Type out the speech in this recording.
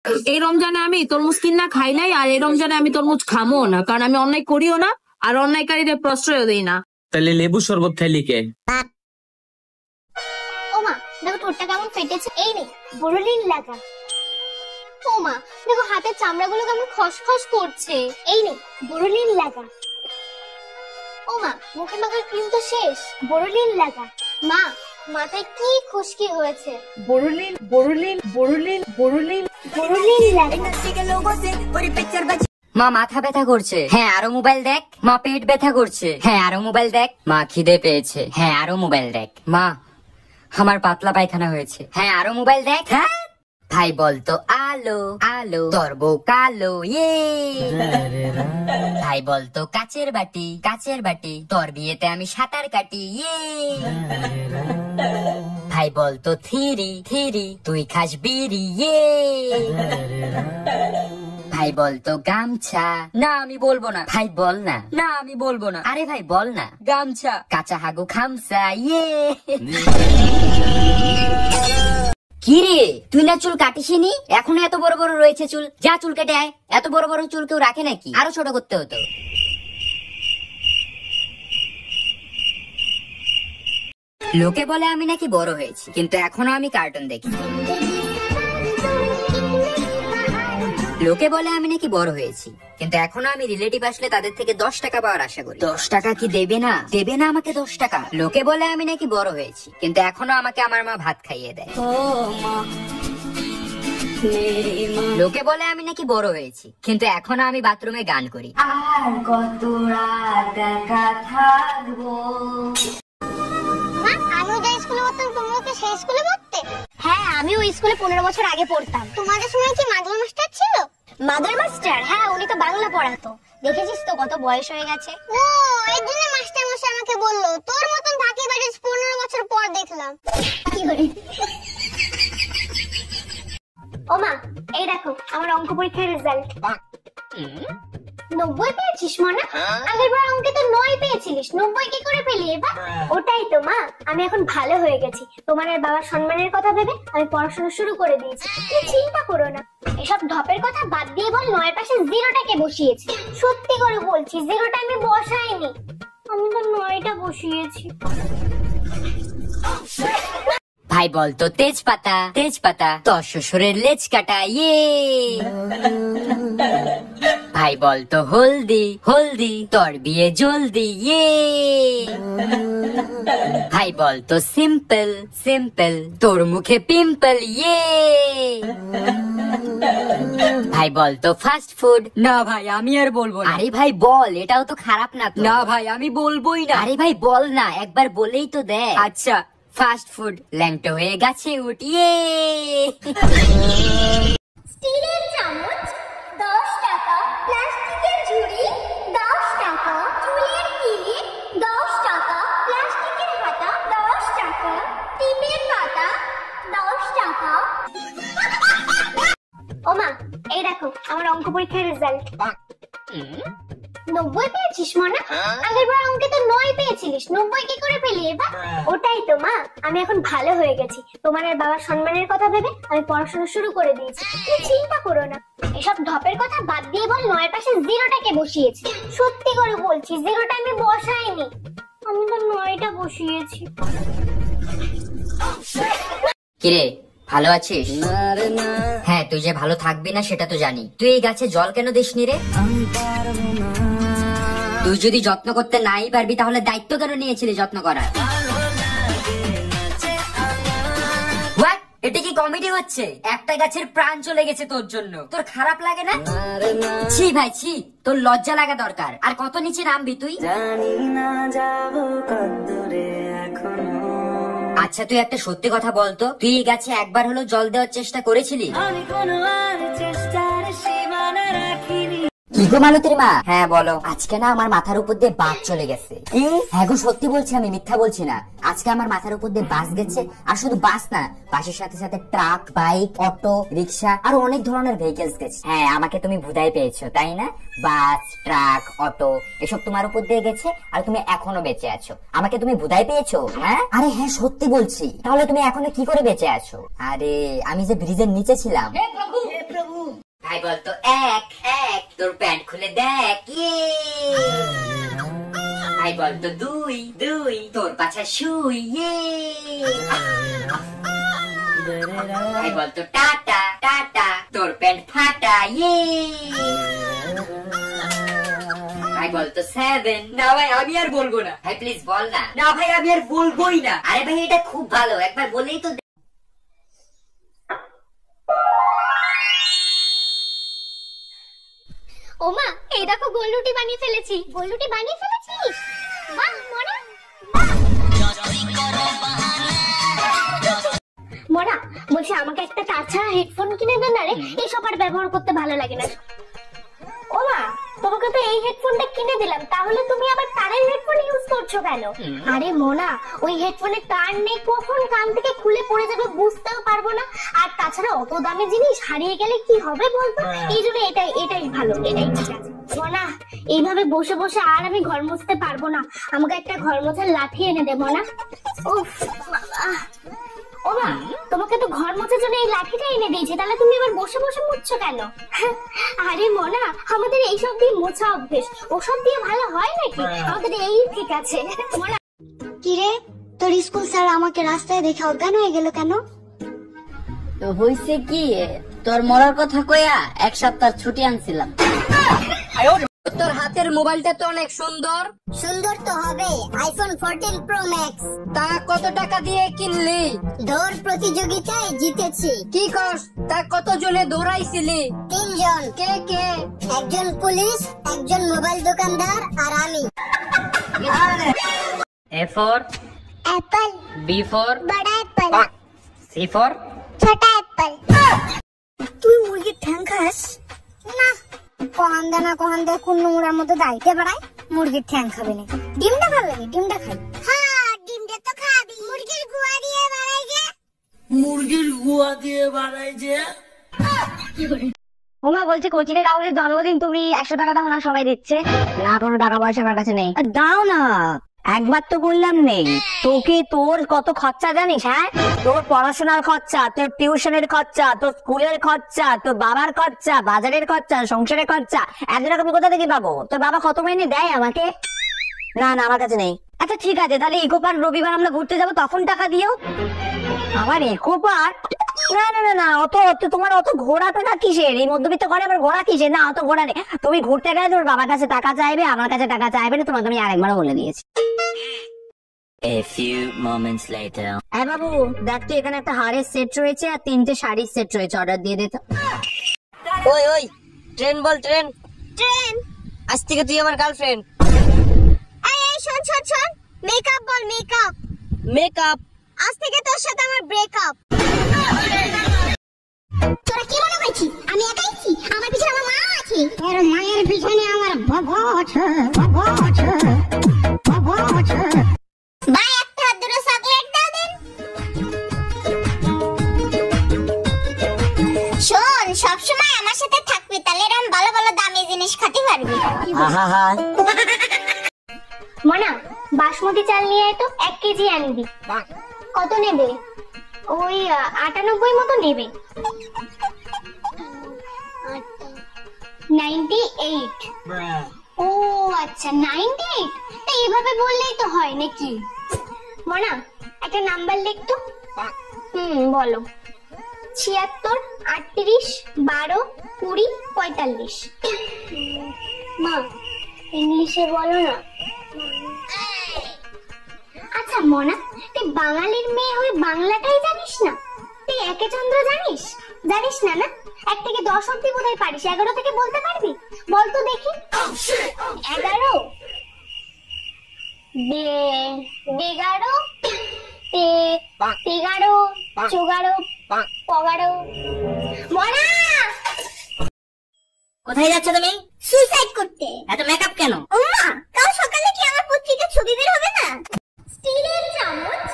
এই রমজানে আমি তরমুজ কিনা খাই নাই, আর এই রমজানে আমি তরমুজ খামো না, কারণ আমি অন্যায় করিও না আর অন্যায়কারীদের প্রশ্রয়ও দেই না। তাহলে লেবু শরবত খাইলি কে? ও মা দেখো ঠোঁটটা কেমন ফেটেছে, এই নে বোরোলিন লাগা। ও মা দেখো হাতের চামড়াগুলো কেমন খসখস করছে, এই নে বোরোলিন লাগা। ও মা মুখে মাখার ক্রিম তো শেষ, বোরোলিন লাগা। মা মাথায় কি খুশকি হয়েছে, বোরোলিন বোরোলিন বোরোলিন বোরোলিন বোরোলিন লাগা। মা মাথা ব্যথা করছে, হ্যাঁ আরো মোবাইল দেখ। মা পেট ব্যথা করছে, হ্যাঁ আরো মোবাইল দেখ। মা খিদে পেয়েছে, হ্যাঁ আরো মোবাইল দেখ। মা আমার পাতলা পায়খানা হয়েছে, হ্যাঁ আরো মোবাইল দেখ। হ্যাঁ ভাই বলতো আলো আলো তোর বউ কালো, ইয়ে। ভাই বলতো কাচের বাটি তোর বিয়েতে আমি সাঁতার কাটি, ইয়ে। ভাই বলতো থিরি তুই খাস বিড়ি, ইয়ে। ভাই বলতো গামছা, না আমি বলবো না। ভাই বল না, না আমি বলবো না। আরে ভাই বল না। গামছা কাঁচা হাগু খামসা, ইয়ে। কি রে তুই না চুল কাটিসনি, এখনো এত বড় বড় রয়েছে চুল, যা চুল কেটে আয়। এত বড় বড় চুল কেউ রাখে নাকি? আরো ছোট করতে হতো। লোকে বলে আমি নাকি বড় হয়েছি, কিন্তু এখনো আমি কার্টুন দেখি। লোকে বলে আমি নাকি বড় হয়েছি, কিন্তু এখনো আমি রিলেটিভ আসলে তাদের থেকে 10 টাকা পাওয়ার আশা করি। 10 টাকা কি দেবে না? দেবে না আমাকে 10 টাকা? লোকে বলে আমি নাকি বড় হয়েছি, কিন্তু এখনো আমাকে আমার মা ভাত খাইয়ে দেয়। লোকে বলে আমি নাকি বড় হয়েছি, কিন্তু এখনো আমি বাথরুমে গান করি। আর কত রাত একা থাকবো। আমি যে স্কুলে পড়তাম তুমি কি সেই স্কুলে পড়তে? হ্যাঁ আমি ওই স্কুলে 15 বছর আগে পড়তাম। তোমাদের সময় কি মাদুর মাস্টার ছিল? মাদুর মাস্টার? হ্যাঁ উনি তো বাংলা পড়াতো। দেখেছিস তো কত বয়স হয়ে গেছে। ও এই জন্য মাস্টার মশাই আমাকে বললো তোর মতন ঢাকি বাড়ির 15 বছর পর দেখলাম। কি করে? ও মা এই দেখো আমার অঙ্ক পরীক্ষার রেজাল্ট। 90 পেয়েছিস মনা? আগেরবার অঙ্কে তো 9 পেয়েছিলিস, 90 কি করে পেলি এবার? ওটাই তো মা, আমি এখন ভালো হয়ে গেছি। তোমার আর বাবার সম্মানের কথা ভেবে আমি পড়াশোনা শুরু করে দিয়েছি। তুমি চিন্তা করো না। এসব ঢপের কথা বাদ দিয়ে বল 9 এর পাশে 0টা কে বসিয়েছি? সত্যি করে বলছি 0টা আমি বসাইনি, আমি তো 9টা বসিয়েছি। ভাই বলতো তেজপাতা তোর শ্বশুরের লেজ কাটা, ইয়ে। ভাই বলতো হলদি তোর বিয়ে জলদি, ইয়ে। ভাই বলতো সিম্পল তোর মুখে পিম্পল, ইয়ে। ভাই বলতো ফাস্ট ফুড, না ভাই আমি আর বলবো না। আরে ভাই বল, এটাও তো খারাপ না। না ভাই আমি বলবোই না। আরে ভাই বল না, একবার বলেই তো দেখ। আচ্ছা ফাস্ট ফুড ল্যাংটো হয়ে গেছে উঠিয়ে। স্টিলের চামচ 10 টাকা, প্লাস্টিকের ঝুড়ি 10 টাকা, চুলের কিলিপ 10 টাকা, প্লাস্টিকের হাতা 10 টাকা, টিপের পাতা 10 টাকা। ও মা এই দেখো আমার অঙ্ক পরীক্ষার রেজাল্ট। 90 পেয়েছিস মনা? আগেরবার অঙ্কে তো 9 পেয়েছিলিস, 90 কি করে পেলি এবার? ওটাই তো মা, আমি এখন ভালো হয়ে গেছি। তোমার আর বাবার সম্মানের কথা ভেবে আমি পড়াশোনা শুরু করে দিয়েছি। তুমি চিন্তা করো না। এসব ঢপের কথা বাদ দিয়ে বল 9 এর পাশে 0টা কে বসিয়েছি? সত্যি করে বলছি 0টা আমি বসাইনি, আমি তো 9টা বসিয়েছি। কিরে ভালো আছিস? হ্যাঁ তুই যে ভালো থাকবি না সেটা তো জানি। তুই এই গাছে জল কেন দিসনি রে? তুই যদি যত্ন করতে নাই পারবি তাহলে দায়িত্ব কেন নিয়েছিলি যত্ন করার? এটা কি কমেডি হচ্ছে? একটা গাছের প্রাণ চলে গেছে তোর জন্য, তোর খারাপ লাগে না? ছি ভাই ছি, তোর লজ্জা লাগা দরকার। আর কত নিচে নামবি তুই? জানি না যাবো কতদূরে এখনো। আচ্ছা তুই একটা সত্যি কথা বলতো, তুই এই গাছে একবার হলো জল দেওয়ার চেষ্টা করেছিলি? আমি কোনো আর চেষ্টার সীমানা রাখিনি। কি গো মালতীর মা? হ্যাঁ বলো। আজকে না আমার মাথার উপর দিয়ে বাস চলে গেছে। হ্যাঁ গো সত্যি বলছি, আমি মিথ্যা বলছি না। আজকে আমার মাথার উপর দিয়ে বাস গেছে, আর শুধু বাস না, বাসের সাথে সাথে ট্রাক, বাইক, অটো, রিক্সা আরো অনেক ধরনের ভেহিকেলস গেছে। হ্যাঁ আমাকে তুমি ভুদাই পেয়েছো তাই না? বাস, ট্রাক, অটো এসব তোমার উপর দিয়ে গেছে, আর তুমি এখনো বেঁচে আছো। আমাকে তুমি ভুদাই পেয়েছো? হ্যাঁ আরে হ্যাঁ সত্যি বলছি। তাহলে তুমি এখনো কি করে বেঁচে আছো? আরে আমি যে ব্রিজের নিচে ছিলাম। হে প্রভু ভাই বলতো এক এক, তোর প্যান্ট খুলে দেখ। ভাই বলতো দুই দুই, তোর পাছা শুই। ভাই বলতো টাটা টাটা, তোর প্যান্ট ফাটা। ভাই বলতো সেভেন। না ভাই আমি আর বলবো না। ভাই প্লিজ বল না। না ভাই আমি আর বলবোই না। আরে ভাই এটা খুব ভালো, একবার বলেই তো। ওমা, এই দেখো গোলরুটি বানিয়ে ফেলেছি। গোলরুটি বানিয়ে ফেলেছিস? বাহ মোনা, মোনা বলছি আমাকে একটা তাছাড়া হেডফোন কিনে দে না রে, এসব আর ব্যবহার করতে ভালো লাগে না। ওমা, তোমাকে তো এই হেডফোনটা কিনে দিলাম, তাহলে তুমি আবার তারের হেডফোন ইউজ করছো কেন? আরে মোনা, ওই হেডফোনের তার নেই, কখন কান থেকে খুলে পড়ে যাবে বুঝতেও পারবো না। আর তাছাড়া অত দামি জিনিস হারিয়ে গেলে কি হবে বলতো? এই জন্য এটাই ভালো, এটাই ঠিক আছে। মোনা, এইভাবে বসে বসে আর আমি ঘর মুছতে পারবো না, আমাকে একটা ঘর মোছার লাঠি এনে দে মোনা। উফ বাবা। ওমা, তোমাকে তো ঘর মোছার জন্য এই লাঠিটা এনে দিয়েছে, তাহলে তুমি এবার বসে বসে মুছছো কেন? আরে মোনা, আমাদের এইসব দিয়ে মোছা অভ্যেস, ওসব দিয়ে ভালো হয় নাকি? আমাদের এই ঠিক আছে। মোনা, কিরে তোর স্কুল স্যার আমাকে রাস্তায় দেখে অজ্ঞান হয়ে গেল কেন? তো হইছে কি, তোর মরার কথা কইয়া এক সপ্তাহ ছুটি আনছিলাম। তোর হাতের মোবাইলটা তো অনেক সুন্দর। সুন্দর তো হবে, আইফোন 14 প্রো ম্যাক্স। তা কত টাকা দিয়ে কিনলি? দৌড় প্রতিযোগিতায় জিতেছি। কি করস? তা কত জনে দৌড়াইছিলি? 3 জন। কে কে? একজন পুলিশ, একজন মোবাইল দোকানদার আর আমি। A for Apple, B for বড় অ্যাপল, C for ছোট অ্যাপল। তুই মুরগির ঠ্যাং খাস না? কহান দানা কহান দে কোন নোংরার মধ্যে দাইতে পারায় মুরগির ঠ্যাং খাবে না। ডিমটা ভালো লাগে, ডিমটা খাই। হ্যাঁ ডিমটা তো খাবি। মুরগির গুয়া দিয়ে বানাই যে। মুরগির গুয়া দিয়ে বানাই যে। ওমা বলছে কোচিনে কাউকে জন্মদিন তুমি 100 টাকা দাও না, সবাই দিচ্ছে না, কোনো টাকা পয়সা আমার কাছে নেই। দাও না, একবার তো বললাম নেই। তোকে তোর কত খরচা জানিস? হ্যাঁ, তোর পড়াশোনার খরচা, তোর টিউশনের খরচা, তোর স্কুলের খরচা, তোর বাবার খরচা, বাজারের খরচা, সংসারের খরচা, এত টাকা আমি কোথা থেকে পাবো? তোর বাবা কত মাইনে দেয় আমাকে? না না, আমার কাছে নেই। আচ্ছা ঠিক আছে, তাহলে ইকো পার্ক রবিবার আমরা ঘুরতে যাবো, তখন টাকা দিও। আমার ইকো পার্ক? না না না না, অত তোমার অত ঘোরা টাকা কিসের? এই মধ্যবিত্ত ঘরে আবার ঘোরা কিসের? না, অত ঘোরা নেই। তুমি ঘুরতে গেলে তোর বাবার কাছে টাকা চাইবে, আমার কাছে টাকা চাইবে না, তোমাকে আমি আরেকবার বলে দিয়েছি। A few moments later. হ্যাঁ বাবু, দেখ তো এখানে একটা হারের সেট রয়েছে আর 3টে শাড়ির সেট রয়েছে, অর্ডার দিয়ে দে তো। ওই ওই, ট্রেন বল, ট্রেন। ট্রেন? আজ থেকে তুই আমার গার্লফ্রেন্ড। এই শোন শোন শোন, মেকআপ বল, মেকআপ। মেকআপ? আজ থেকে তোর সাথে আমার ব্রেকআপ। তোরা কি মনে করছিস আমি একাই আছি? আমার পিছনে আমার মা আছে। তোর মায়ের পিছনে আমার বাবা আছে, বাবা আছে, বাবা আছে। ভাই একটা দুটো চকলেট দাও দেন। শোন, সবসময় আমার সাথে থাকবি, তাহলে এরকম ভালো ভালো দামি জিনিস খেতে পারবি। মোনা, বাসমতি চাল নিয়ে আয় তো, 1 কেজি আনবি। কত নেবে? ওই 98 মতো নেবে। 98। ও আচ্ছা 98। তা এইভাবে বললেই তো হয় নাকি? মোনা, একটা নাম্বার লিখ তো। বলো। 76, 38, 12, 20, 45। মা, ইংলিশে বলো না। আচ্ছা মোনা, তুই বাঙালির মেয়ে হয়ে বাংলাটাই জানিস না? তুই একে চন্দ্র জানিস? জানিস না? না, 1 থেকে 10 অব্দি বোধহয় পারিস, 11 থেকে বলতে পারবি? বল তো দেখি। 11, 11, 13, 14, 15। মোনা, কোথায় যাচ্ছ তুমি? সুইসাইড করতে। এত মেকআপ কেন? ওমা, কাল সকালে কি আমার পত্রিকার ছবি বের হবে না? স্টিলের চামচ